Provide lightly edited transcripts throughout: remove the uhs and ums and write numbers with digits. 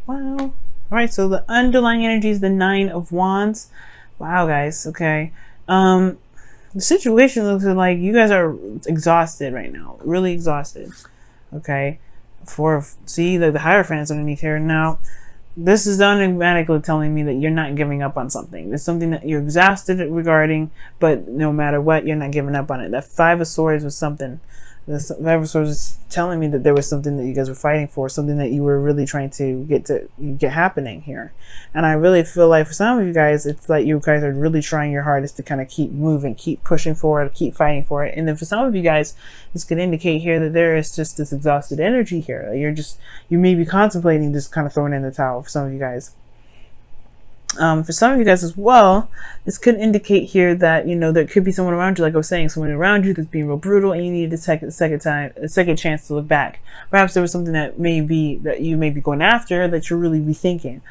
Wow. All right, so the underlying energy is the Nine of Wands. Wow, guys. Okay. The situation looks like you guys are exhausted right now, really exhausted. Okay. See the Hierophant is underneath here now. This is automatically telling me that you're not giving up on something. There's something that you're exhausted regarding, but no matter what, you're not giving up on it. That Five of Swords was something. The Five of Swords is telling me that there was something that you guys were fighting for, something that you were really trying to get happening here. And I really feel like for some of you guys, it's like you guys are really trying your hardest to kind of keep moving, keep pushing forward, keep fighting for it. And then for some of you guys, this could indicate here that there is just this exhausted energy here. You may be contemplating just kind of throwing in the towel for some of you guys. For some of you guys as well, this could indicate here that, you know, there could be someone around you, like I was saying, someone around you that's being real brutal, and you need a second chance to look back. Perhaps there was something that you may be going after that you're really rethinking.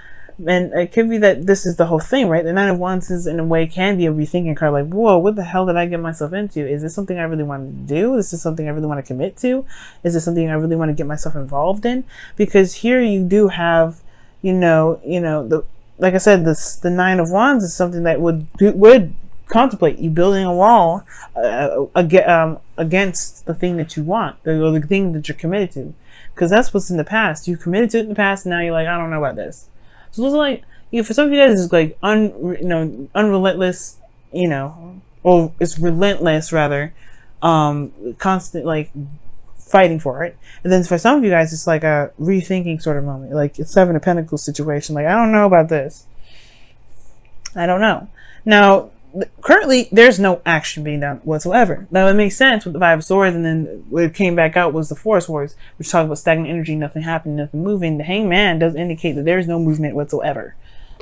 And it could be that this is the whole thing, right? The Nine of Wands is, in a way, can be a rethinking card. Like, whoa, what the hell did I get myself into? Is this something I really want to do? Is this something I really want to commit to? Is this something I really want to get myself involved in? Because here you do have, like I said, the Nine of Wands is something that would contemplate you building a wall against the thing that you want, or the thing that you're committed to. Because that's what's in the past. You committed to it in the past, and now you're like, I don't know about this. So it's like, for some of you guys, it's like unrelentless, or it's relentless rather, constant like fighting for it. And then for some of you guys, it's like a rethinking sort of moment, like it's Seven of Pentacles situation. Like, I don't know about this. I don't know. Now, currently, there's no action being done whatsoever. Now, it makes sense with the Five of Swords, and then what it came back out was the Four of Swords, which talks about stagnant energy, nothing happening, nothing moving. The Hangman does indicate that there's no movement whatsoever.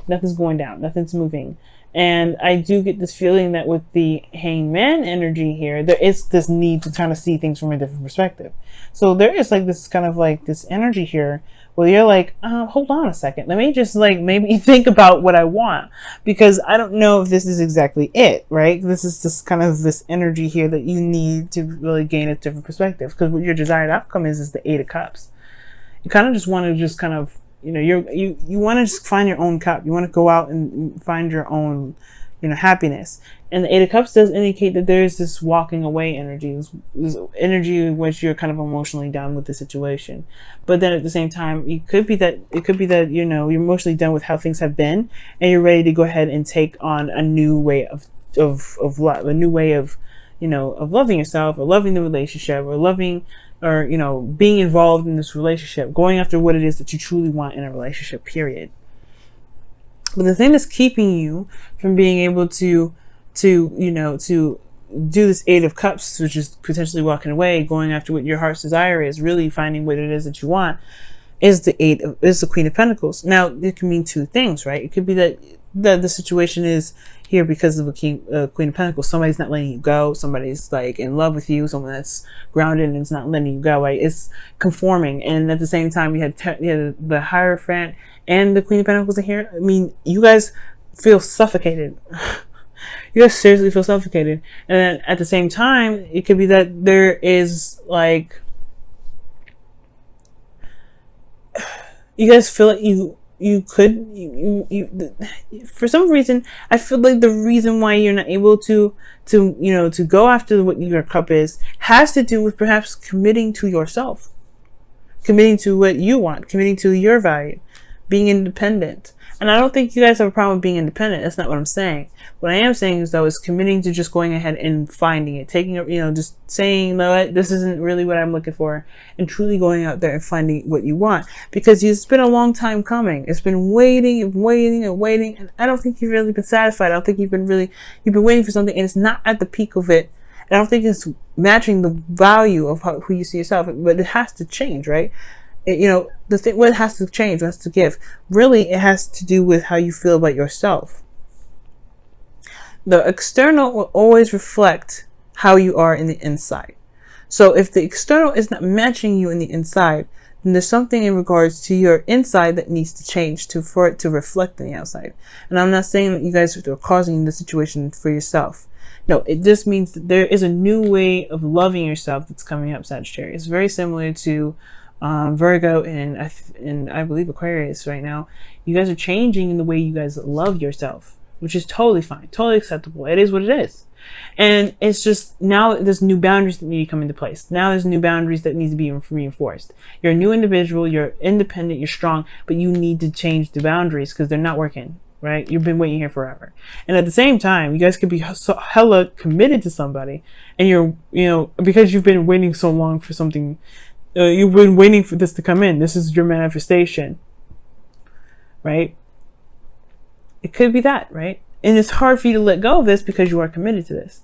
Nothing's going down, nothing's moving. And I do get this feeling that with the Hangman energy here, there is this need to kind of see things from a different perspective. So there is like this kind of like this energy here where you're like, hold on a second. Let me just like maybe think about what I want, because I don't know if this is exactly it, right? This is just kind of this energy here that you need to really gain a different perspective, because what your desired outcome is the Eight of Cups. You kind of just want to just kind of, you want to just find your own cup. You want to go out and find your own, happiness. And the Eight of Cups does indicate that there is this walking away energy, this energy in which you're kind of emotionally done with the situation. But then at the same time, it could be that you're emotionally done with how things have been, and you're ready to go ahead and take on a new way of love, a new way of loving yourself, or loving the relationship, or loving, or being involved in this relationship, going after what it is that you truly want in a relationship, period. But the thing that's keeping you from being able to do this Eight of Cups, which is potentially walking away, going after what your heart's desire is, really finding what it is that you want, is the Queen of Pentacles. Now, it can mean two things, right? It could be that the situation is here because of a Queen of Pentacles. Somebody's not letting you go. Somebody's like in love with you. Someone that's grounded and is not letting you go. Right? It's conforming. And at the same time, you had the Hierophant and the Queen of Pentacles in here. I mean, you guys feel suffocated. You guys seriously feel suffocated. And then at the same time, it could be that there is like, you guys feel like you for some reason, I feel like the reason why you're not able to go after what your cup is has to do with perhaps committing to yourself, committing to what you want, committing to your value, being independent. And I don't think you guys have a problem with being independent. That's not what I'm saying. What I am saying is, though, is committing to just going ahead and finding it, taking it, just saying, no, this isn't really what I'm looking for, and truly going out there and finding what you want. Because it's been a long time coming. It's been waiting and waiting and waiting, and I don't think you've really been satisfied. I don't think you've been waiting for something, and it's not at the peak of it. And I don't think it's matching the value of who you see yourself. But it has to change, right? What has to change, what has to give, really, it has to do with how you feel about yourself. The external will always reflect how you are in the inside. So if the external is not matching you in the inside, then there's something in regards to your inside that needs to change for it to reflect in the outside. And I'm not saying that you guys are causing the situation for yourself. No, it just means that there is a new way of loving yourself that's coming up, Sagittarius. Very similar to Virgo and I believe Aquarius right now, you guys are changing in the way you guys love yourself, which is totally fine, totally acceptable. It is what it is. And it's just now there's new boundaries that need to come into place. Now there's new boundaries that need to be reinforced. You're a new individual, you're independent, you're strong, but you need to change the boundaries because they're not working, right? You've been waiting here forever. And at the same time, you guys could be so hella committed to somebody, and you're, because you've been waiting so long for something, you've been waiting for this to come in. This is your manifestation, right? It could be that, right? And it's hard for you to let go of this because you are committed to this.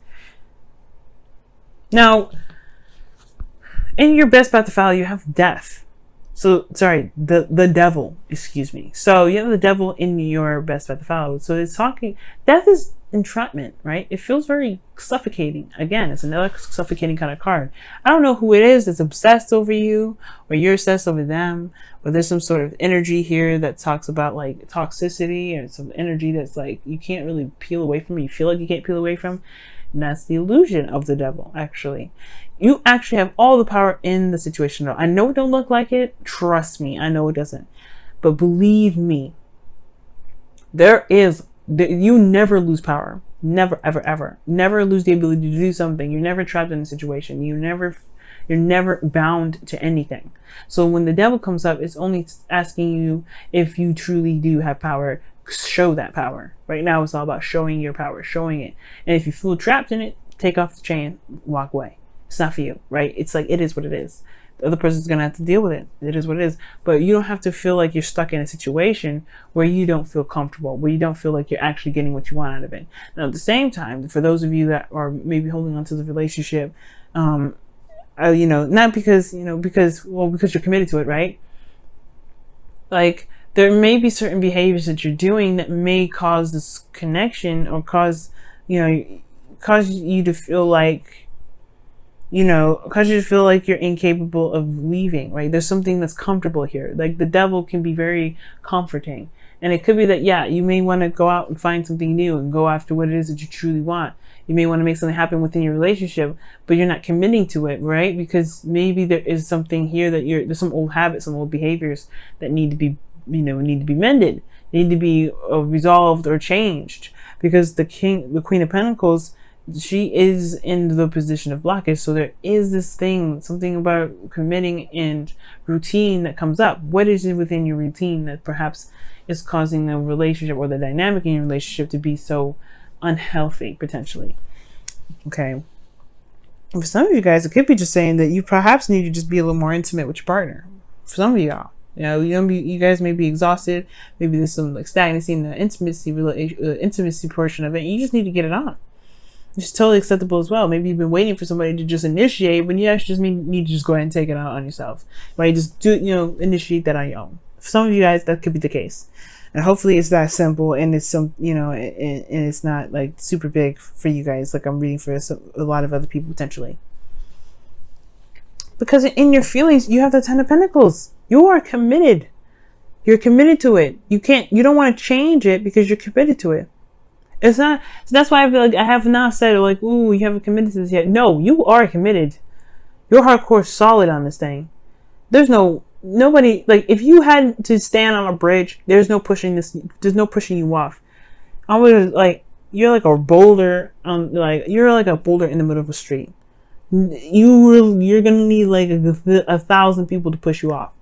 Now, in your best path to follow, you have death. So, sorry, the devil, excuse me. So you have the devil in your best path to follow. So it's talking, death is entrapment, right? It feels very suffocating. Again, it's another suffocating kind of card. I don't know who it is that's obsessed over you, or you're obsessed over them, or there's some sort of energy here that talks about like toxicity, or some energy that's like you can't really peel away from, you feel like you can't peel away from. And that's the illusion of the devil, actually. You actually have all the power in the situation. I know it don't look like it. Trust me, I know it doesn't. But believe me, you never lose power. Never, ever, ever. Never lose the ability to do something. You're never trapped in a situation. You're never bound to anything. So when the devil comes up, it's only asking you if you truly do have power. Show that power. Right now it's all about showing your power, showing it. And if you feel trapped in it, take off the chain, walk away. It's not for you, right? It's like, it is what it is. The other person's gonna have to deal with it. It is what it is. But you don't have to feel like you're stuck in a situation where you don't feel comfortable, where you don't feel like you're actually getting what you want out of it. Now, at the same time, for those of you that are maybe holding on to the relationship, not because you're committed to it, right? Like, there may be certain behaviors that you're doing that may cause this connection, or cause you to feel like, cause you to feel like you're incapable of leaving, right? There's something that's comfortable here. Like, the devil can be very comforting. And it could be that, yeah, you may want to go out and find something new and go after what it is that you truly want. You may want to make something happen within your relationship, but you're not committing to it, right? Because maybe there is something here that there's some old habits, some old behaviors that need to be, mended, need to be resolved or changed. Because the Queen of Pentacles, she is in the position of blockage. So there is this thing, something about committing and routine that comes up. What is it within your routine that perhaps is causing the relationship or the dynamic in your relationship to be so unhealthy, potentially? Okay. For some of you guys, it could be just saying that you perhaps need to just be a little more intimate with your partner. For some of y'all, you guys may be exhausted. Maybe there's some like stagnancy in the intimacy portion of it. And you just need to get it on. It's totally acceptable as well. Maybe you've been waiting for somebody to just initiate when you actually just need to just go ahead and take it out on yourself. Right? Just initiate that on your own. For some of you guys, that could be the case. And hopefully it's that simple, and it's and it's not like super big for you guys. Like I'm reading for a lot of other people potentially. Because in your feelings, you have the Ten of Pentacles. You are committed. You're committed to it. You don't want to change it because you're committed to it. It's not, so that's why I feel like I have not said like, ooh, you haven't committed to this yet. No, you are committed. You're hardcore solid on this thing. There's nobody, like if you had to stand on a bridge, there's no pushing you off. I would like, you're like a boulder, you're like a boulder in the middle of a street. You're going to need like 1,000 people to push you off.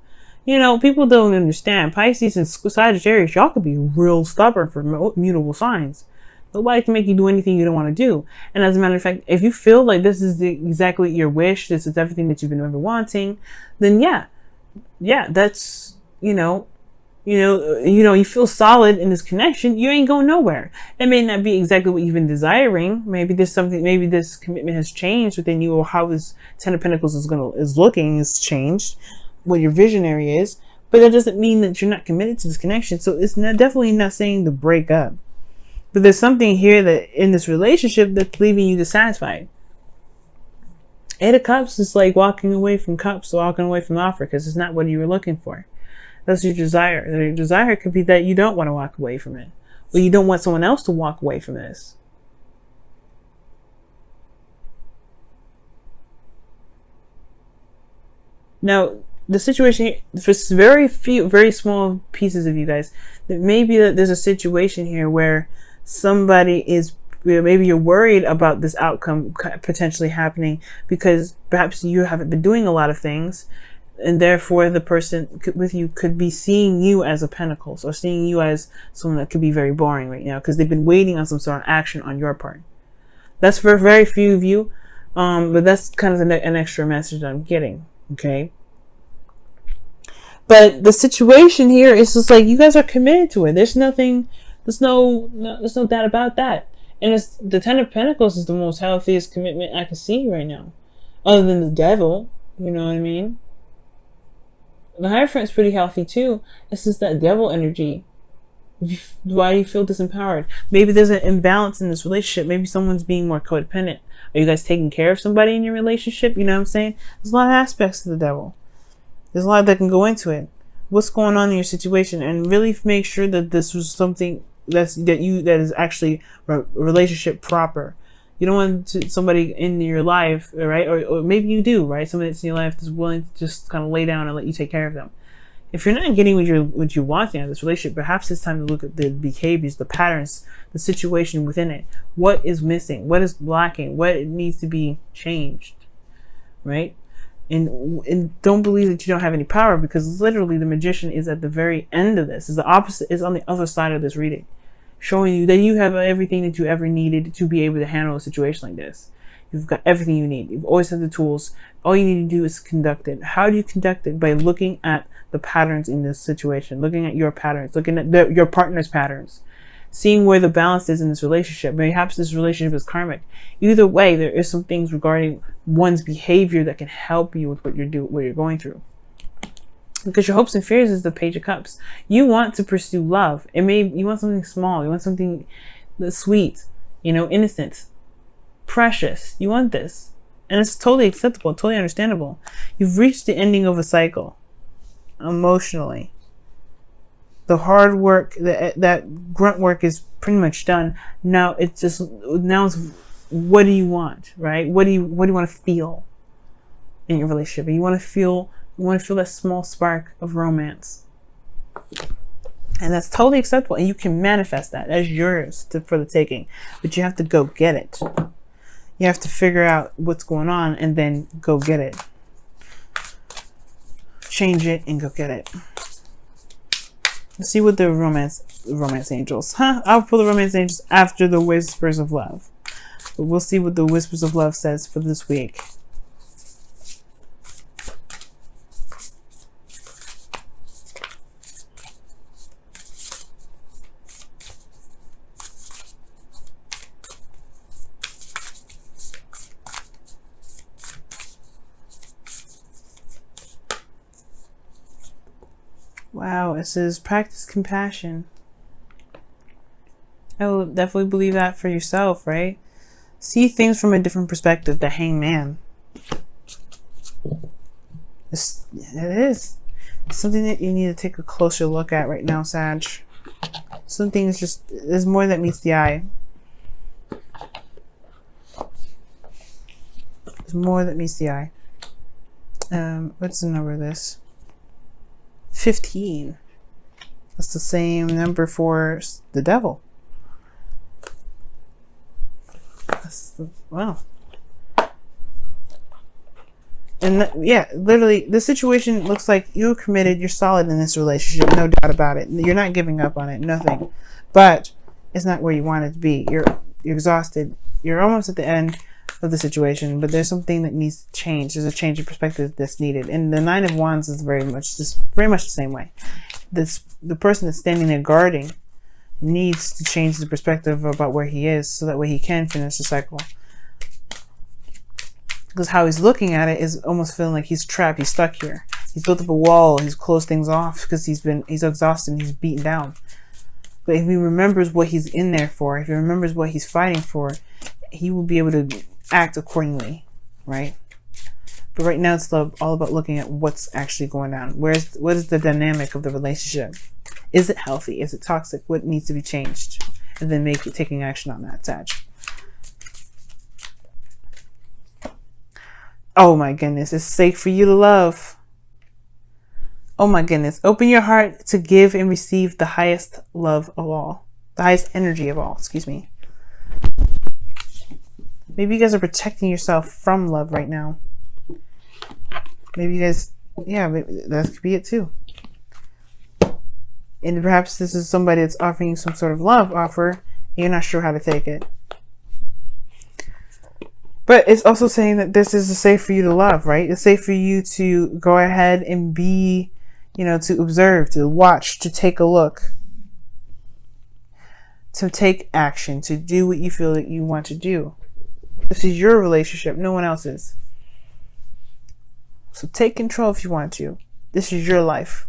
People don't understand. Pisces and Sagittarius, y'all could be real stubborn for mutable signs. Nobody can make you do anything you don't want to do. And as a matter of fact, if you feel like this is exactly your wish, this is everything that you've been ever wanting, then yeah, that's, you feel solid in this connection, you ain't going nowhere. It may not be exactly what you've been desiring. Maybe this commitment has changed within you, or how this Ten of Pentacles is changed, what your visionary is, but that doesn't mean that you're not committed to this connection. So it's definitely not saying to break up. But there's something here that in this relationship that's leaving you dissatisfied. Eight of Cups is like walking away from cups, walking away from the offer, because it's not what you were looking for. That's your desire. Your desire could be that you don't want to walk away from it, or you don't want someone else to walk away from this. Now, the situation, for very few, very small pieces of you guys, that maybe that there's a situation here where somebody is, maybe you're worried about this outcome potentially happening because perhaps you haven't been doing a lot of things, and therefore the person with you could be seeing you as a pentacles, or seeing you as someone that could be very boring right now because they've been waiting on some sort of action on your part. That's for very few of you, but that's kind of an extra message I'm getting. Okay. But the situation here is just like you guys are committed to it. There's no doubt about that. And it's, the Ten of Pentacles is the most healthiest commitment I can see right now, other than the Devil. You know what I mean? The Hierophant's pretty healthy too. It's just that Devil energy. Why do you feel disempowered? Maybe there's an imbalance in this relationship. Maybe someone's being more codependent. Are you guys taking care of somebody in your relationship? You know what I'm saying? There's a lot of aspects to the Devil. There's a lot that can go into it. What's going on in your situation, and really make sure that this was something that is actually a relationship proper. You don't want somebody in your life, right? Or maybe you do, right? Somebody that's in your life that's willing to just kind of lay down and let you take care of them. If you're not getting what you want out of this relationship, perhaps it's time to look at the behaviors, the patterns, the situation within it. What is missing? What is lacking? What needs to be changed, right? And don't believe that you don't have any power, because literally the Magician is at the very end of this. Is the opposite, is on the other side of this reading, showing you that you have everything that you ever needed to be able to handle a situation like this. You've got everything you need. You've always had the tools. All you need to do is conduct it. How do you conduct it? By looking at the patterns in this situation, looking at your patterns, looking at your partner's patterns, seeing where the balance is in this relationship. Perhaps this relationship is karmic. Either way, there is some things regarding one's behavior that can help you with what you're going through. Because your hopes and fears is the Page of Cups. You want to pursue love. You want something small. You want something that's sweet, innocent, precious. You want this. And it's totally acceptable, totally understandable. You've reached the ending of a cycle emotionally. The hard work, that grunt work is pretty much done. Now it's what do you want, right? What do you want to feel in your relationship? You want to feel that small spark of romance. And that's totally acceptable. And you can manifest that as yours for the taking. But you have to go get it. You have to figure out what's going on and then go get it. Change it and go get it. Let's see what the romance angels. I'll pull the romance angels after the Whispers of Love. But we'll see what the Whispers of Love says for this week. Wow, it says practice compassion. I will definitely believe that for yourself, right? See things from a different perspective. The Hangman. It is. It's something that you need to take a closer look at right now, Sag. Something is just, there's more that meets the eye. There's more that meets the eye. What's the number of this? 15. That's the same number for the Devil. Wow. And yeah, literally, the situation looks like you're committed, you're solid in this relationship, no doubt about it. You're not giving up on it, nothing. But it's not where you want it to be. You're exhausted. You're almost at the end of the situation, but there's something that needs to change. There's a change of perspective that's needed. And the Nine of Wands is very much the same way. The person that's standing there guarding needs to change the perspective about where he is, so that way he can finish the cycle. Because how he's looking at it is almost feeling like he's trapped, he's stuck here. He's built up a wall, he's closed things off because he's exhausted and he's beaten down. But if he remembers what he's in there for, if he remembers what he's fighting for, he will be able to act accordingly, right? But right now it's all about looking at what's actually going on. What is the dynamic of the relationship? Is it healthy? Is it toxic? What needs to be changed? And then taking action on that, Sag. Oh my goodness, it's safe for you to love. Oh my goodness. Open your heart to give and receive the highest love of all. The highest energy of all, excuse me. Maybe you guys are protecting yourself from love right now. Maybe you guys, yeah, maybe that could be it too. And perhaps this is somebody that's offering you some sort of love offer, and you're not sure how to take it. But it's also saying that this is safe for you to love, right? It's safe for you to go ahead and be, you know, to observe, to watch, to take a look, to take action, to do what you feel that you want to do. This is your relationship, no one else's. So take control if you want to. This is your life.